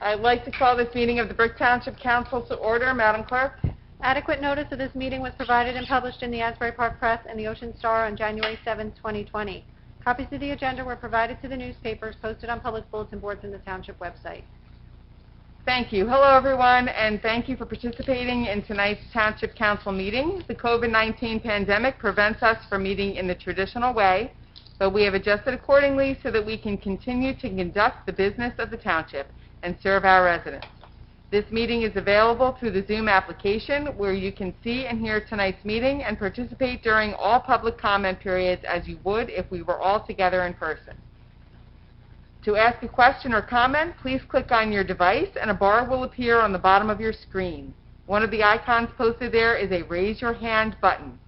I'd like to call this meeting of the Brick Township Council to order. Madam Clerk? Adequate notice of this meeting was provided and published in the Asbury Park Press and the Ocean Star on January 7, 2020. Copies of the agenda were provided to the newspapers posted on public bulletin boards in the Township website. Thank you. Hello, everyone, and thank you for participating in tonight's Township Council meeting. The COVID-19 pandemic prevents us from meeting in the traditional way, but we have adjusted accordingly so that we can continue to conduct the business of the Township and serve our residents. This meeting is available through the Zoom application, where you can see and hear tonight's meeting and participate during all public comment periods as you would if we were all together in person. To ask a question or comment, please click on your device and a bar will appear on the bottom of your screen. One of the icons posted there is a Raise Your Hand button.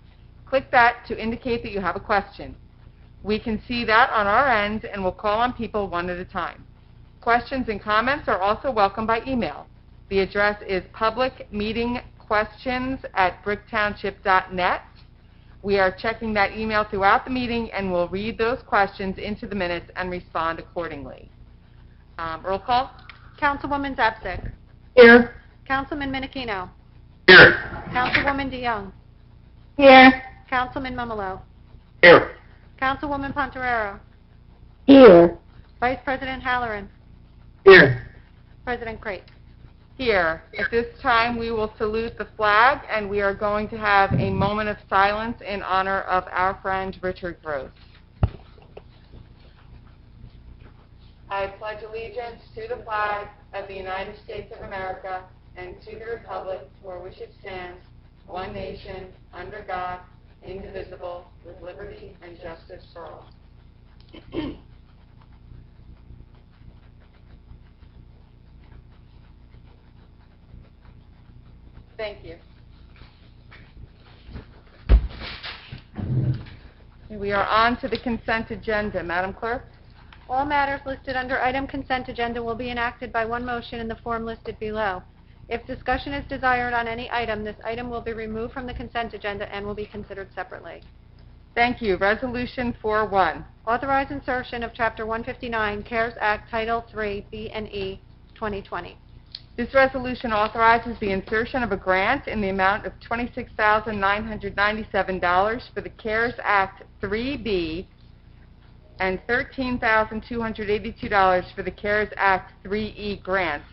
Click that to indicate that you have a question. We can see that on our end and will call on people one at a time. Questions and comments are also welcome by email. The address is publicmeetingquestions@bricktownship.net. We are checking that email throughout the meeting and will read those questions into the minutes and respond accordingly. Roll call. Councilwoman Zapsik. Here. Councilman Minikino. Here. Councilwoman DeYoung. Here. Councilman Mumolo. Here. Councilwoman Pontorero. Here. Vice President Halloran. Here. President Crate. Here. At this time, we will salute the flag, and we are going to have a moment of silence in honor of our friend Richard Gross. I pledge allegiance to the flag of the United States of America and to the republic for which it stands, one nation, under God, indivisible, with liberty and justice for all. Thank you. We are on to the consent agenda. Madam Clerk? All matters listed under item consent agenda will be enacted by one motion in the form listed below. If discussion is desired on any item, this item will be removed from the consent agenda and will be considered separately. Thank you. Resolution 4-1. Authorize insertion of Chapter 159, CARES Act, Title III, B and E, 2020. This resolution authorizes the insertion of a grant in the amount of $26,997 for the CARES Act 3B and $13,282 for the CARES Act 3E grants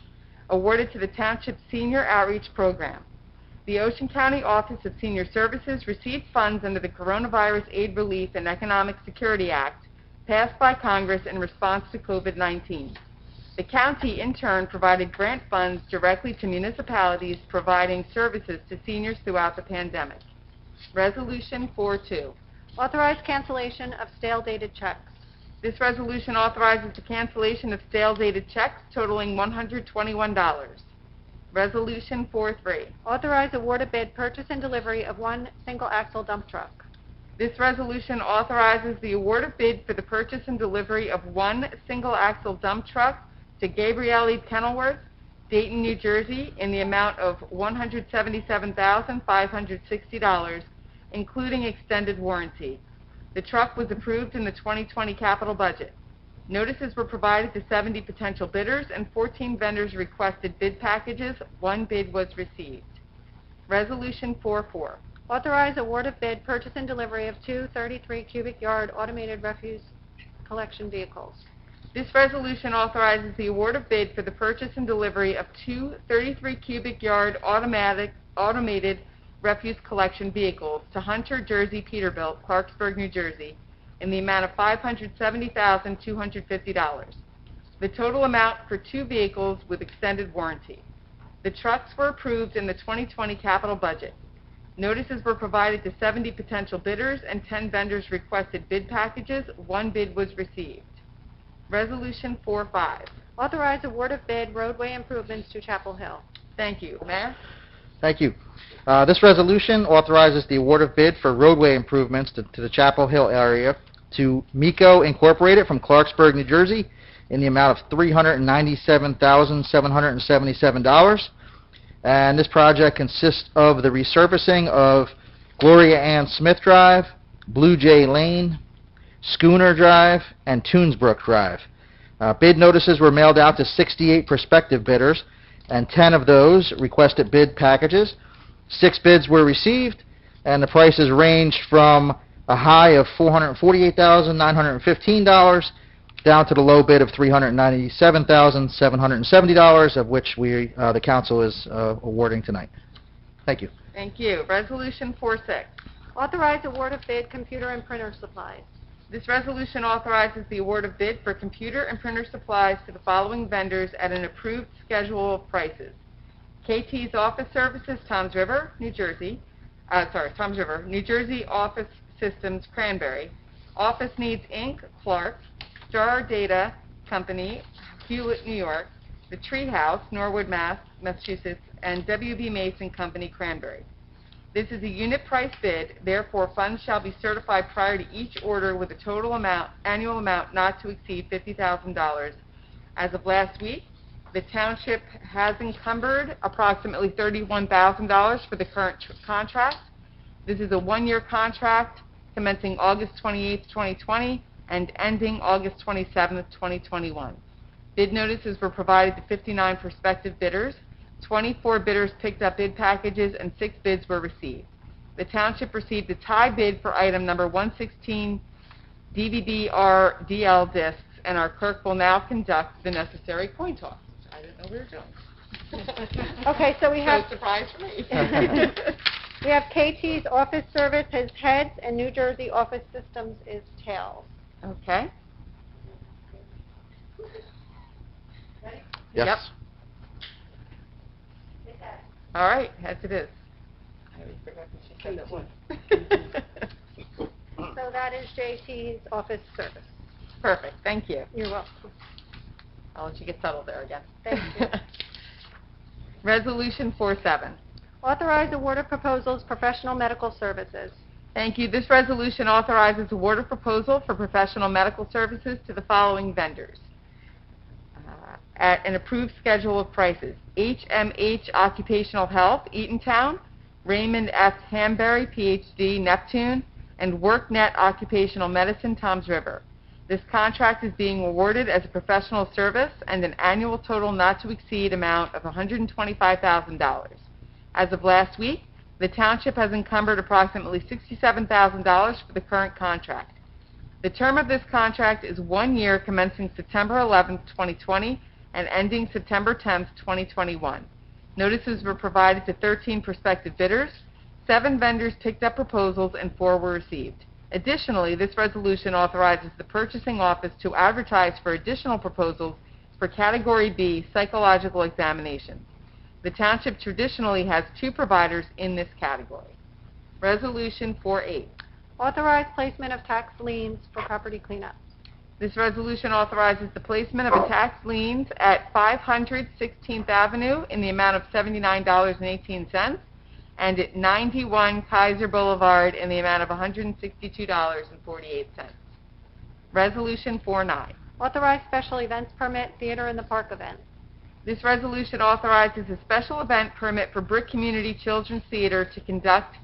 awarded to the Township Senior Outreach Program. The Ocean County Office of Senior Services received funds under the Coronavirus Aid, Relief, and Economic Security Act passed by Congress in response to COVID-19. The county, in turn, provided grant funds directly to municipalities providing services to seniors throughout the pandemic. Resolution 4-2. Authorize cancellation of stale-dated checks. This resolution authorizes the cancellation of stale-dated checks totaling $121. Resolution 4-3. Authorize award of bid, purchase and delivery of one single-axle dump truck. This resolution authorizes the award of bid for the purchase and delivery of one single-axle dump truck to Gabriele Kenilworth, Dayton, New Jersey, in the amount of $177,560, including extended warranty. The truck was approved in the 2020 capital budget. Notices were provided to 70 potential bidders, and 14 vendors requested bid packages. One bid was received. Resolution 4-4. Authorize award of bid, purchase and delivery of two 33-cubic-yard automated refuse collection vehicles. This resolution authorizes the award of bid for the purchase and delivery of two 33-cubic-yard automated refuse collection vehicles to Hunter Jersey Peterbilt, Clarksburg, New Jersey, in the amount of $570,250. The total amount for two vehicles with extended warranty. The trucks were approved in the 2020 capital budget. Notices were provided to 70 potential bidders, and 10 vendors requested bid packages. One bid was received. Resolution 4-5. Authorize award of bid, roadway improvements to Chapel Hill. Thank you. Mayor? Thank you. This resolution authorizes the award of bid for roadway improvements to the Chapel Hill area to MECO Incorporated from Clarksburg, New Jersey, in the amount of $397,777. And this project consists of the resurfacing of Gloria Ann Smith Drive, Blue Jay Lane, Schooner Drive, and Toonsbrook Drive. Bid notices were mailed out to 68 prospective bidders, and 10 of those requested bid packages. 6 bids were received, and the prices ranged from a high of $448,915 down to the low bid of $397,770, of which the council is awarding tonight. Thank you. Thank you. Resolution 46. Authorize award of bid computer and printer supplies. This resolution authorizes the award of bid for computer and printer supplies to the following vendors at an approved schedule of prices. KT's Office Services, Toms River, New Jersey. New Jersey Office Systems, Cranberry. Office Needs, Inc., Clark. Star Data Company, Hewlett, New York. The Treehouse, Norwood, Massachusetts. And WB Mason Company, Cranberry. This is a unit price bid, therefore funds shall be certified prior to each order with a total annual amount not to exceed $50,000. As of last week, the township has encumbered approximately $31,000 for the current contract. This is a one-year contract commencing August 28, 2020 and ending August 27, 2021. Bid notices were provided to 59 prospective bidders. 24 bidders picked up bid packages and 6 bids were received. The township received a tie bid for item number 116 DVD-RDL discs, and our clerk will now conduct the necessary coin toss. I didn't know we were doing. Okay, so we have No surprise for me. we have KT's Office Service is heads and New Jersey Office Systems is tails. Okay. Yes. Yep. All right, as it is. I always forgot that she said that once. So that is JT's Office Service. Perfect, thank you. You're welcome. I'll let you get settled there again. Thank you. Resolution 47. Authorize award of proposals, professional medical services. Thank you. This resolution authorizes award of proposal for professional medical services to the following vendors at an approved schedule of prices. HMH Occupational Health, Eatontown, Raymond F. Hanbury, Ph.D., Neptune, and WorkNet Occupational Medicine, Toms River. This contract is being awarded as a professional service and an annual total not to exceed amount of $125,000. As of last week, the township has encumbered approximately $67,000 for the current contract. The term of this contract is 1 year commencing September 11, 2020 and ending September 10, 2021. Notices were provided to 13 prospective bidders. 7 vendors picked up proposals and 4 were received. Additionally, this resolution authorizes the purchasing office to advertise for additional proposals for Category B psychological examinations. The township traditionally has 2 providers in this category. Resolution 48. Authorize placement of tax liens for property cleanup. This resolution authorizes the placement of a tax liens at 500 16th Avenue in the amount of $79.18 and at 91 Kaiser Boulevard in the amount of $162.48. Resolution 49. Authorize special events permit, theater in the park event. This resolution authorizes a special event permit for Brick Community Children's Theater to conduct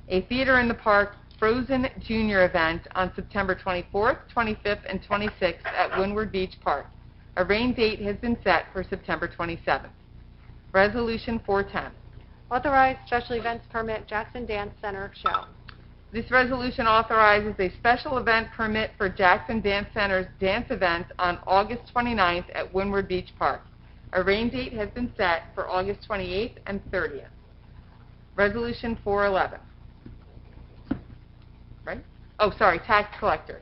a Theater in the Park Frozen Junior event on September 24th, 25th, and 26th at Windward Beach Park. A rain date has been set for September 27th. Resolution 410. Authorize special events permit, Jackson Dance Center show. This resolution authorizes a special event permit for Jackson Dance Center's dance event on August 29th at Windward Beach Park. A rain date has been set for August 28th and 30th. Resolution 411. Right? Oh, sorry, tax collector.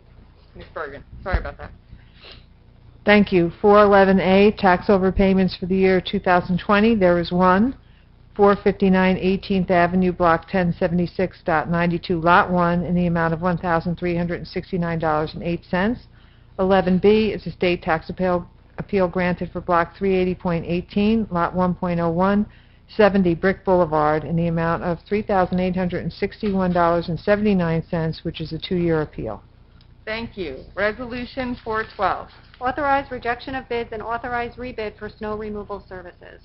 Ms. Bergen. Sorry about that. Thank you. 411A, tax overpayments for the year 2020. There is one. 459 18th Avenue, Block 1076.92, Lot 1, in the amount of $1,369.08. 11B is a state tax appeal granted for Block 380.18, Lot 1.01, 70 Brick Boulevard, in the amount of $3,861.79, which is a 2-year appeal. Thank you. Resolution 412. Authorize rejection of bids and authorize rebid for snow removal services.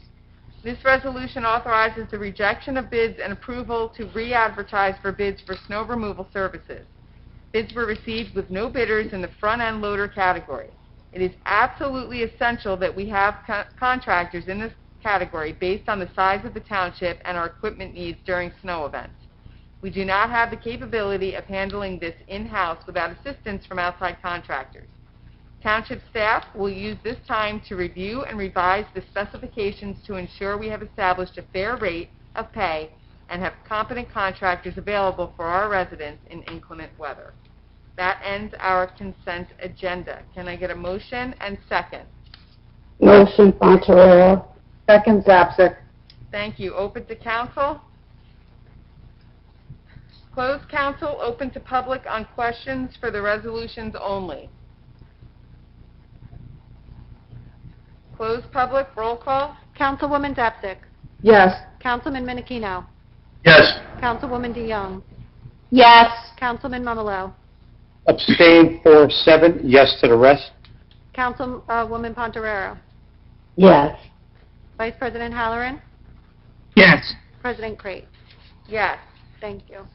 This resolution authorizes the rejection of bids and approval to re-advertise for bids for snow removal services. Bids were received with no bidders in the front-end loader category. It is absolutely essential that we have contractors in this category based on the size of the township and our equipment needs during snow events. We do not have the capability of handling this in-house without assistance from outside contractors. Township staff will use this time to review and revise the specifications to ensure we have established a fair rate of pay and have competent contractors available for our residents in inclement weather. That ends our consent agenda. Can I get a motion and second? Motion Pontoriero. Second Zapsik. Thank you. Open to council. Closed council, open to public on questions for the resolutions only. Closed public, roll call. Councilwoman Zapsik. Yes. Councilman Minikino. Yes. Councilwoman DeYoung. Yes. Councilman Mumalo. Abstain for 7, yes to the rest. Councilwoman Pontoriero. Yes. Vice President Halloran. Yes. President Crate. Yes. Thank you.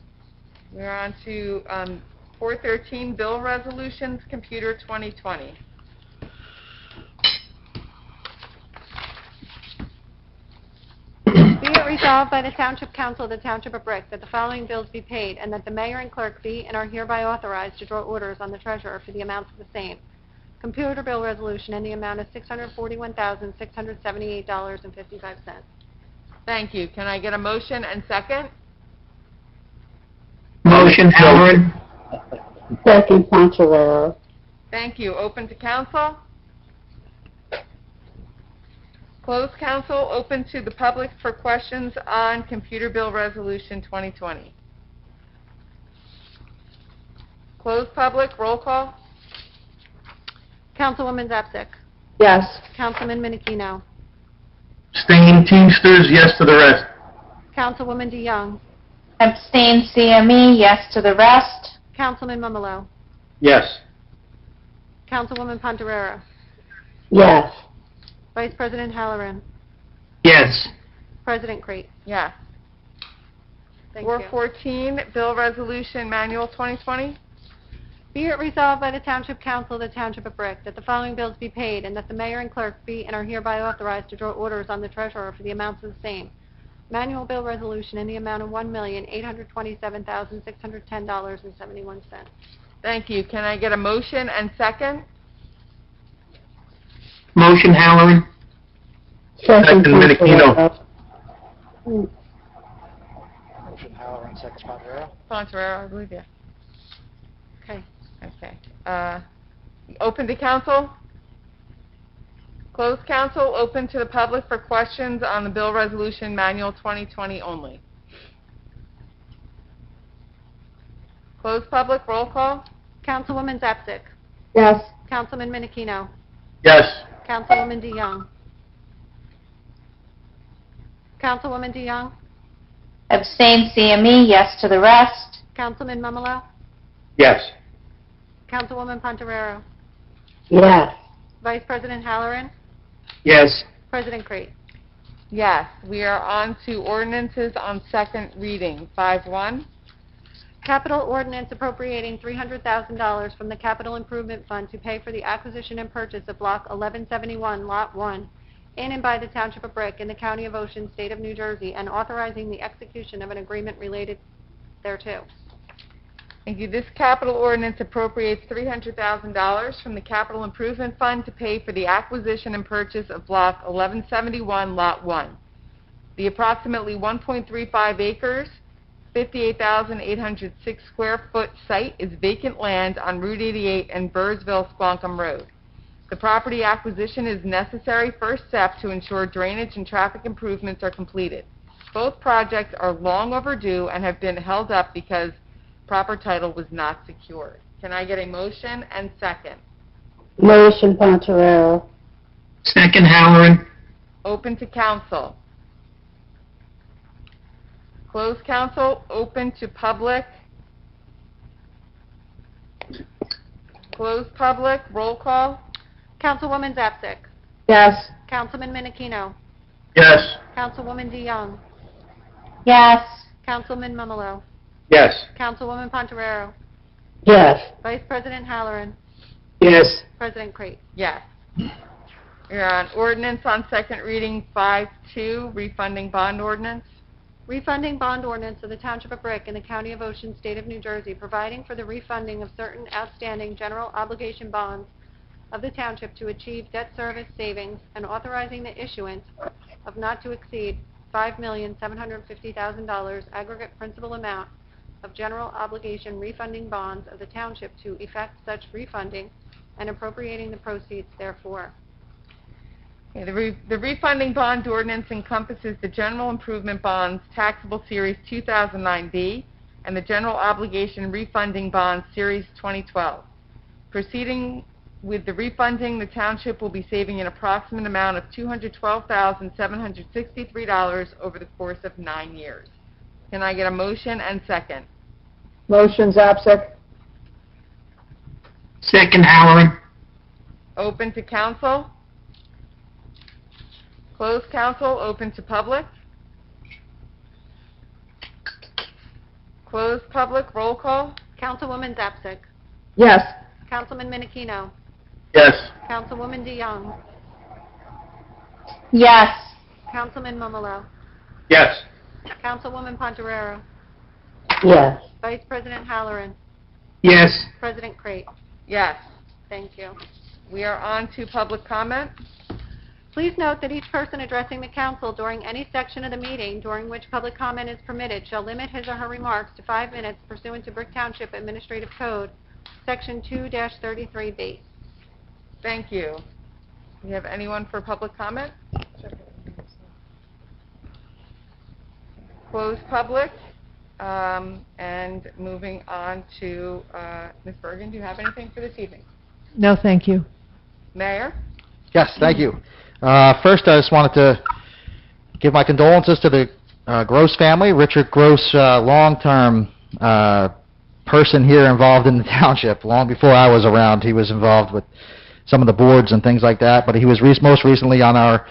We're on to 413, bill resolutions, computer 2020. Be it resolved by the Township Council of the Township of Brick that the following bills be paid, and that the mayor and clerk be and are hereby authorized to draw orders on the treasurer for the amounts of the same. Computer bill resolution in the amount of $641,678.55. Thank you. Can I get a motion and second? Motion Halloran. Second Pontoriero. Thank you. Open to council. Closed council, open to the public for questions on computer bill resolution 2020. Closed public, roll call. Councilwoman Zapsik. Yes. Councilman Minikino. Abstain Teamsters, yes to the rest. Councilwoman DeYoung. Abstain CME, yes to the rest. Councilman Mumalo. Yes. Councilwoman Pontoriero. Yes. Vice President Halloran. Yes. President Crate. Yes. Thank you. 414, bill resolution manual 2020. Be it resolved by the Township Council of the Township of Brick that the following bills be paid, and that the mayor and clerk be and are hereby authorized to draw orders on the treasurer for the amounts of the same. Manual bill resolution in the amount of $1,827,610.71. Thank you. Can I get a motion and second? Motion Halloran. Second Minikino. Motion Halloran, second Pontoriero. Pontoriero, I believe you. Okay. Okay. Open to council. Closed council, open to the public for questions on the bill resolution manual 2020 only. Closed public, roll call. Councilwoman Zapsik. Yes. Councilman Minikino. Yes. Councilwoman DeYoung. Councilwoman DeYoung. Abstain CME, yes to the rest. Councilman Mumalo. Yes. Councilwoman Pontoriero. Yes. Vice President Halloran. Yes. President Crate. Yes, we are on to ordinances on second reading. 5-1. Capital ordinance appropriating $300,000 from the Capital Improvement Fund to pay for the acquisition and purchase of Block 1171, Lot 1, in and by the Township of Brick in the County of Ocean, State of New Jersey, and authorizing the execution of an agreement related thereto. Thank you. This capital ordinance appropriates $300,000 from the Capital Improvement Fund to pay for the acquisition and purchase of Block 1171, Lot 1. The approximately 1.35 acres, 58,806 square foot site is vacant land on Route 88 and Burrsville-Squonkam Road. The property acquisition is necessary first step to ensure drainage and traffic improvements are completed. Both projects are long overdue and have been held up because proper title was not secured. Can I get a motion and second? Motion Pontoriero. Second Halloran. Open to council. Closed council, open to public. Closed public, roll call. Councilwoman Zapsik. Yes. Councilman Minikino. Yes. Councilwoman DeYoung. Yes. Councilman Mumalo. Yes. Councilwoman Pontoriero. Yes. Vice President Halloran. Yes. President Crate. Yes. We're on ordinance on second reading 5-2, refunding bond ordinance. Refunding bond ordinance of the Township of Brick in the County of Ocean, State of New Jersey, providing for the refunding of certain outstanding general obligation bonds of the Township to achieve debt service savings and authorizing the issuance of not to exceed $5,750,000 aggregate principal amount of general obligation refunding bonds of the Township to effect such refunding and appropriating the proceeds therefore. Okay, the refunding bond ordinance encompasses the general improvement bonds taxable Series 2009B and the general obligation refunding bonds Series 2012. Proceeding with the refunding, the Township will be saving an approximate amount of $212,763 over the course of 9 years. Can I get a motion and second? Motion, Zapsik. Second, Halloran. Open to council. Closed council, open to public. Closed public, roll call. Councilwoman Zapsik. Yes. Councilman Minikino. Yes. Councilwoman DeYoung. Yes. Councilman Mumolo. Yes. Councilwoman Pontorero. Yes. Vice President Halloran. Yes. President Crate. Yes. Thank you. We are on to public comment. Please note that each person addressing the council during any section of the meeting during which public comment is permitted shall limit his or her remarks to 5 minutes pursuant to Brick Township Administrative Code, Section 2-33B. Thank you. Do you have anyone for public comment? Closed public. And moving on to Ms. Bergen, do you have anything for this evening? No, thank you. Mayor? Yes, thank you. First, I just wanted to give my condolences to the Gross family. Richard Gross, long-term person here involved in the township. Long before I was around, he was involved with some of the boards and things like that, but he was most recently on our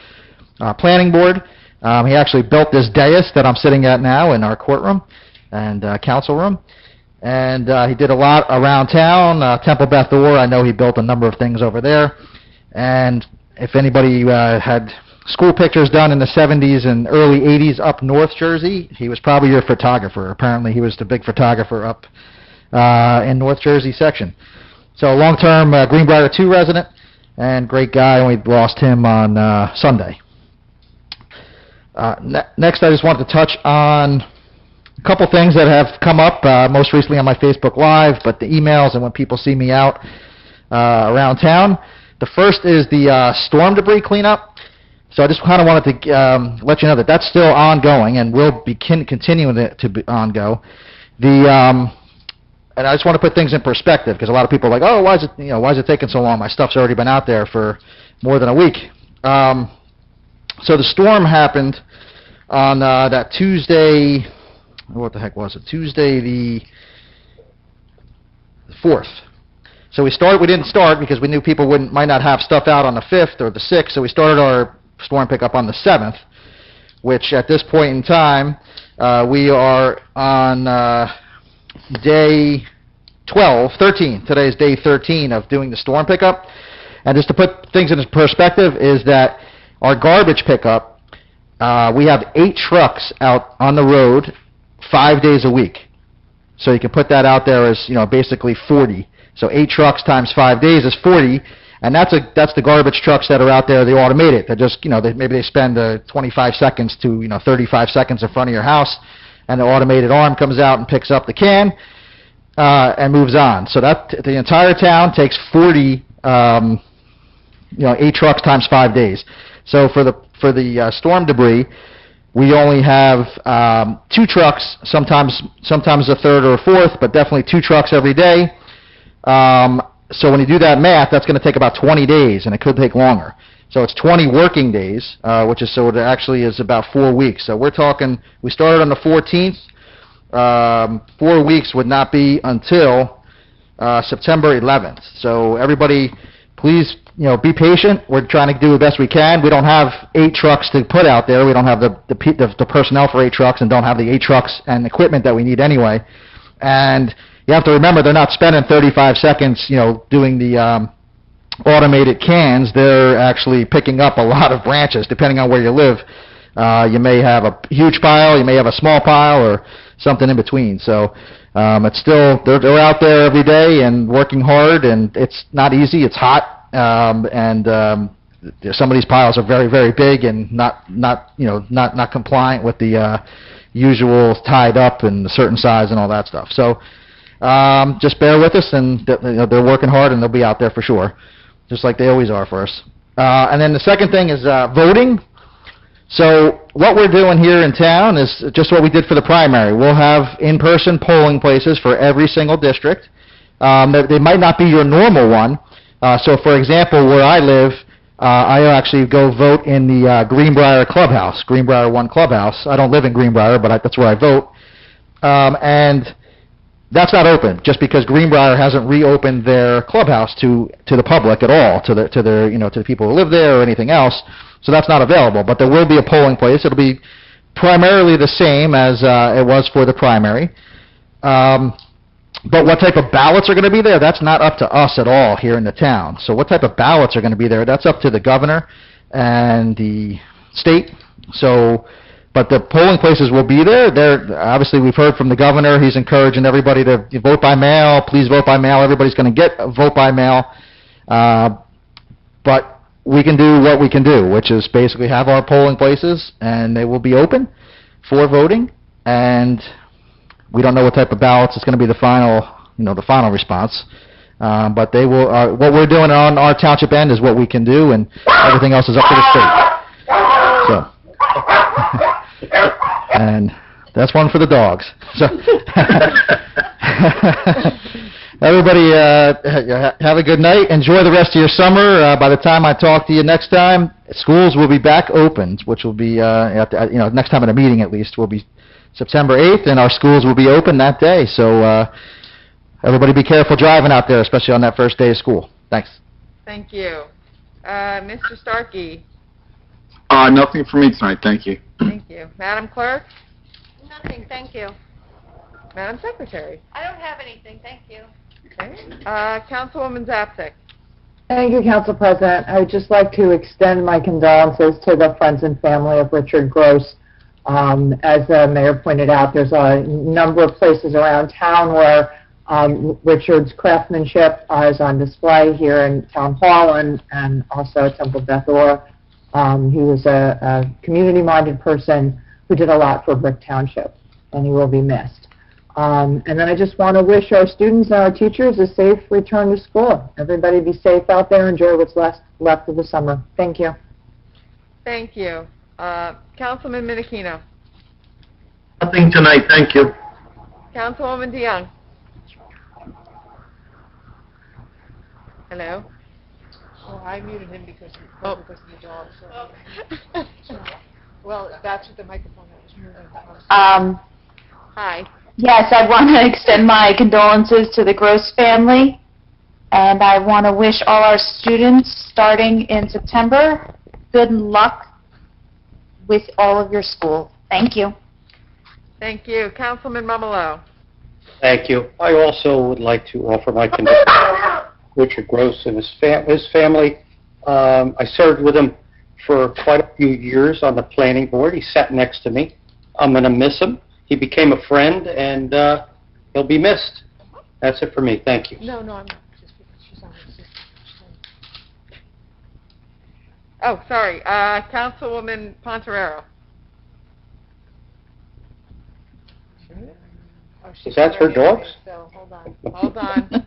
planning board. He actually built this dais that I'm sitting at now in our courtroom and council room. And he did a lot around town. Temple Beth Orr, I know he built a number of things over there. And if anybody had school pictures done in the 70s and early 80s up North Jersey, he was probably your photographer. Apparently he was the big photographer up in North Jersey section. So long-term Greenbrier 2 resident and great guy, and we lost him on Sunday. Next, I just wanted to touch on a couple things that have come up, most recently on my Facebook Live, but the emails and when people see me out around town. The first is the storm debris cleanup. So I just kind of wanted to let you know that that's still ongoing and will be continuing to be ongo. And I just want to put things in perspective because a lot of people are like, oh, why is it taking so long? My stuff's already been out there for more than a week. So the storm happened on that Tuesday. What the heck was it? Tuesday the 4th. So we didn't start because we knew people might not have stuff out on the 5th or the 6th, so we started our storm pickup on the 7th, which at this point in time, we are on day 13. Today is day 13 of doing the storm pickup. And just to put things in perspective is that our garbage pickup, we have 8 trucks out on the road 5 days a week. So you can put that out there as, basically 40. So 8 trucks times 5 days is 40, and that's the garbage trucks that are out there, the automated. That just, maybe they spend 25 seconds to 35 seconds in front of your house, and the automated arm comes out and picks up the can and moves on. So that the entire town takes 40, 8 trucks times 5 days. So for the storm debris, we only have 2 trucks, sometimes a third or a fourth, but definitely 2 trucks every day. So when you do that math, that's going to take about 20 days, and it could take longer. So it's 20 working days, so it actually is about 4 weeks. So we're talking, we started on the 14th. 4 weeks would not be until September 11th. So everybody, please, be patient. We're trying to do the best we can. We don't have 8 trucks to put out there. We don't have the personnel for 8 trucks and don't have the 8 trucks and equipment that we need anyway. And you have to remember, they're not spending 35 seconds, doing the automated cans, they're actually picking up a lot of branches, depending on where you live. You may have a huge pile, you may have a small pile, or something in between. So it's still, they're out there every day and working hard, and it's not easy, it's hot, some of these piles are very, very big and not compliant with the usual tied up and a certain size and all that stuff. So just bear with us, and they're working hard, and they'll be out there for sure, just like they always are for us. And then the second thing is voting. So what we're doing here in town is just what we did for the primary. We'll have in-person polling places for every single district. They might not be your normal one. So for example, where I live, I actually go vote in the Greenbrier Clubhouse, Greenbrier 1 Clubhouse. I don't live in Greenbrier, but that's where I vote. And that's not open, just because Greenbrier hasn't reopened their clubhouse to the public at all, to the people who live there or anything else. So that's not available. But there will be a polling place. It'll be primarily the same as it was for the primary. But what type of ballots are going to be there, that's not up to us at all here in the town. So what type of ballots are going to be there, that's up to the governor and the state. So, but the polling places will be there. Obviously, we've heard from the governor. He's encouraging everybody to vote by mail. Please vote by mail. Everybody's going to get a vote by mail. But we can do what we can do, which is basically have our polling places, and they will be open for voting. And we don't know what type of ballots is going to be the final response. But they will. What we're doing on our township end is what we can do, and everything else is up to the state. So, and that's one for the dogs. So, everybody, have a good night. Enjoy the rest of your summer. By the time I talk to you next time, schools will be back open, which will be next time at a meeting at least will be September 8th, and our schools will be open that day. So everybody be careful driving out there, especially on that first day of school. Thanks. Thank you. Mr. Starkey? Nothing for me tonight, thank you. Thank you. Madam Clerk? Nothing, thank you. Madam Secretary? I don't have anything, thank you. Okay. Councilwoman Zapsik? Thank you, Council President. I would just like to extend my condolences to the friends and family of Richard Gross. As the mayor pointed out, there's a number of places around town where Richard's craftsmanship is on display here in Town Hall and also at Temple Beth Or. He was a community-minded person who did a lot for Brick Township, and he will be missed. And then I just want to wish our students and our teachers a safe return to school. Everybody be safe out there. Enjoy what's left of the summer. Thank you. Thank you. Councilman Minikino? Nothing tonight, thank you. Councilwoman DeYoung? Hello? Oh, I muted him because of the dog. So. Well, that's what the microphone was moving. Hi. Yes, I want to extend my condolences to the Gross family, and I want to wish all our students starting in September good luck with all of your school. Thank you. Thank you. Councilman Mumolo? Thank you. I also would like to offer my condolences to Richard Gross and his family. I served with him for quite a few years on the planning board. He sat next to me. I'm going to miss him. He became a friend, and he'll be missed. That's it for me. Thank you. No, I'm not. Just because she's on. Oh, sorry. Councilwoman Pontorero? Oh, Is that her dogs? So, hold on. Hold on.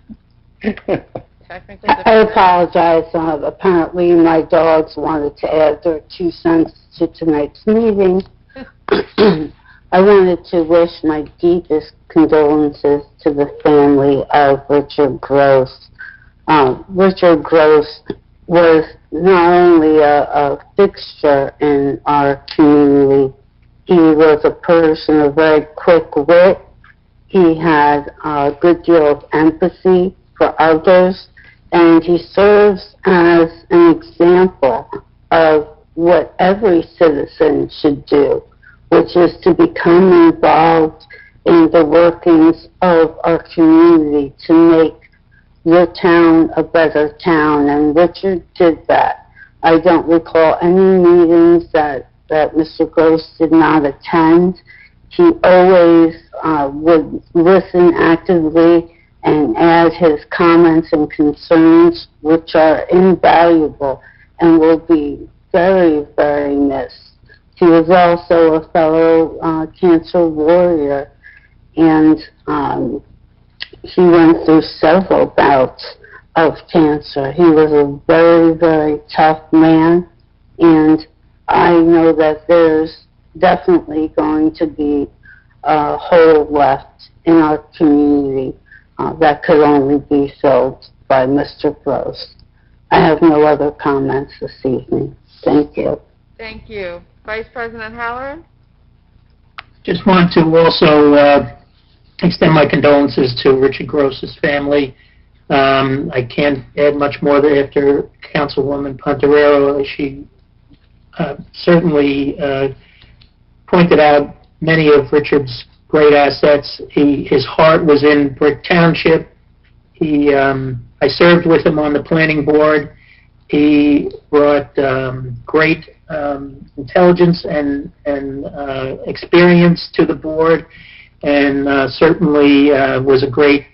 Technical I difficulty. apologize. Apparently, my dogs wanted to add their 2 cents to tonight's meeting. I wanted to wish my deepest condolences to the family of Richard Gross. Richard Gross was not only a fixture in our community, he was a person of very quick wit. He had a good deal of empathy for others, and he serves as an example of what every citizen should do, which is to become involved in the workings of our community to make your town a better town, and Richard did that. I don't recall any meetings that Mr. Gross did not attend. He always would listen actively and add his comments and concerns, which are invaluable and will be very, very missed. He was also a fellow cancer warrior, and he went through several bouts of cancer. He was a very, very tough man, and I know that there's definitely going to be a hole left in our community that could only be filled by Mr. Gross. I have no other comments this evening. Thank you. Thank you. Vice President Halloran? Just want to also extend my condolences to Richard Gross's family. I can't add much more after Councilwoman Ponterero. She certainly pointed out many of Richard's great assets. His heart was in Brick Township. I served with him on the planning board. He brought great intelligence and experience to the board, and certainly was a great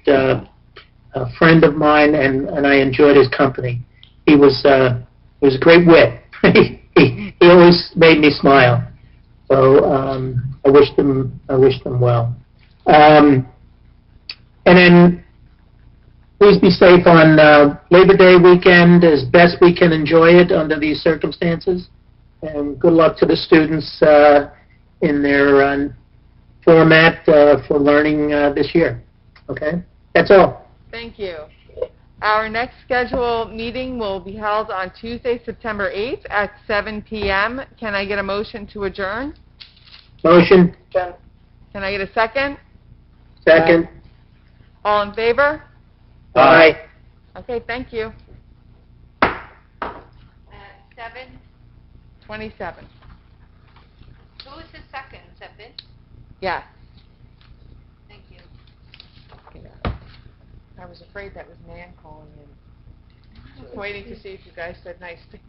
friend of mine, and I enjoyed his company. He was a great wit. He always made me smile. So I wish them well. And then please be safe on Labor Day weekend as best we can enjoy it under these circumstances. And good luck to the students in their format for learning this year. Okay? That's all. Thank you. Our next scheduled meeting will be held on Tuesday, September 8th at 7 p.m. Can I get a motion to adjourn? Motion. Can I get a second? Second. All in favor? Aye. Okay, thank you. 7:27. Who was the second? Is that Vince? Yes. Thank you. I was afraid that was Nan calling in. Just waiting to see if you guys said nice things.